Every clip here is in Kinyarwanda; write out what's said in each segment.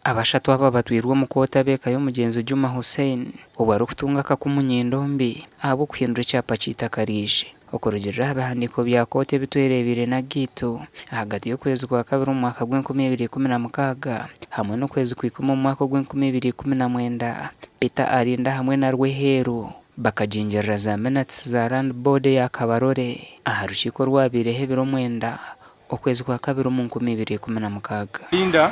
abashatu aba batwairwe mu kooti abekayo mugenzi Juma Hussein obari okutunga akakumunyendombi abo kuhindura icyapa cyitakarije okurugirira abahandiko bya kooti bitwerebire na gitu hagati y'ukwezi kwa kabiri mu mwaka gw'2016 hamwe n'ukwezi kw'ikumi mu mwaka gw'2019 Peter Arinda hamwe na Rweheru bakajingerera za minutes za land board ya Kabarore aha rukiko rwabireho ibiro 9 ukwezi kwa kabiri mu 2016. Linda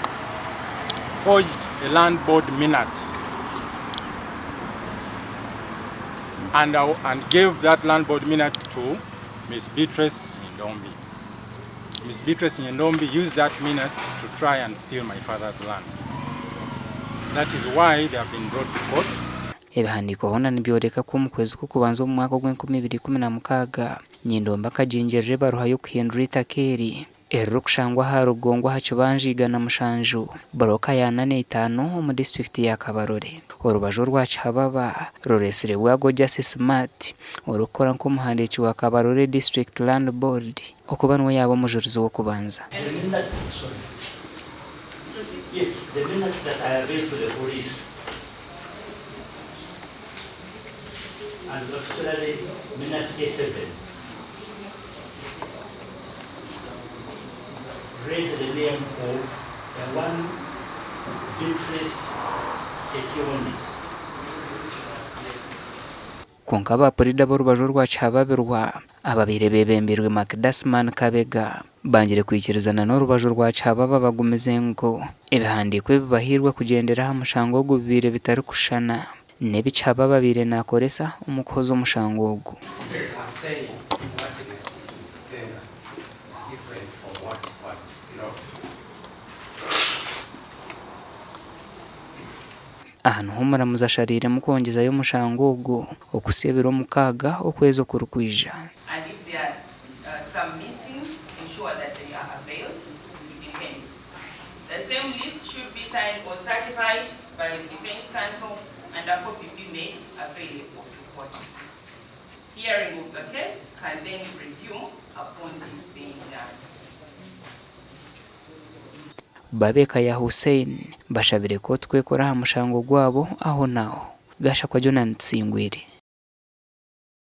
forged a land board minute and gave that land board minute to Miss Beatrice Nyendombi. Miss Beatrice Nyendombi used that minute to try and steal my father's land. That is why they have been brought to court. Ebihandiko hona nibyoreka ko mu kwezi kubanza mu mwaka gw'2016 Nyendombi akajingerere baruha yo kuhindura itakeri erukushangwa harugongwa hakibanjiga na mushanju baroka ya 85 mu district ya Kabarore orubajo rwa Kihababa roresire bwago Justice Smart orukora nko muhandiki wa Kabarore District Land Board okubanwe yabo mujurizo wo kubanza. Yes, the minutes that I have read to the police and particularly minute A7 read the name of the one Beatrice Sekioni. Konka abapolida b'orubajo rwa Kihababirwa ababire bebembirwe Makdasman Kabega bangire kwikirizana n'orubajo rwa Kihababa bagumize ngo ibihandiko bibahirwe kugendera hamushango gubire bitari kushana nebichaba babire nakoresa umukozo umushango ogu. Ahantu homara muzasharire mukongeza yo mushango ogu okusebera omukaga okwezo kurukwija. And if there are some missing, ensure that they are availed to the defense. The same list should be signed or certified by the defense counsel and a copy be made available to court. Hearing of the case can then resume upon this being done. Babeka ya Hussein bashabire ko twekora hamushango gwabo aho naho gasha kwa Jonathan Tsingwire.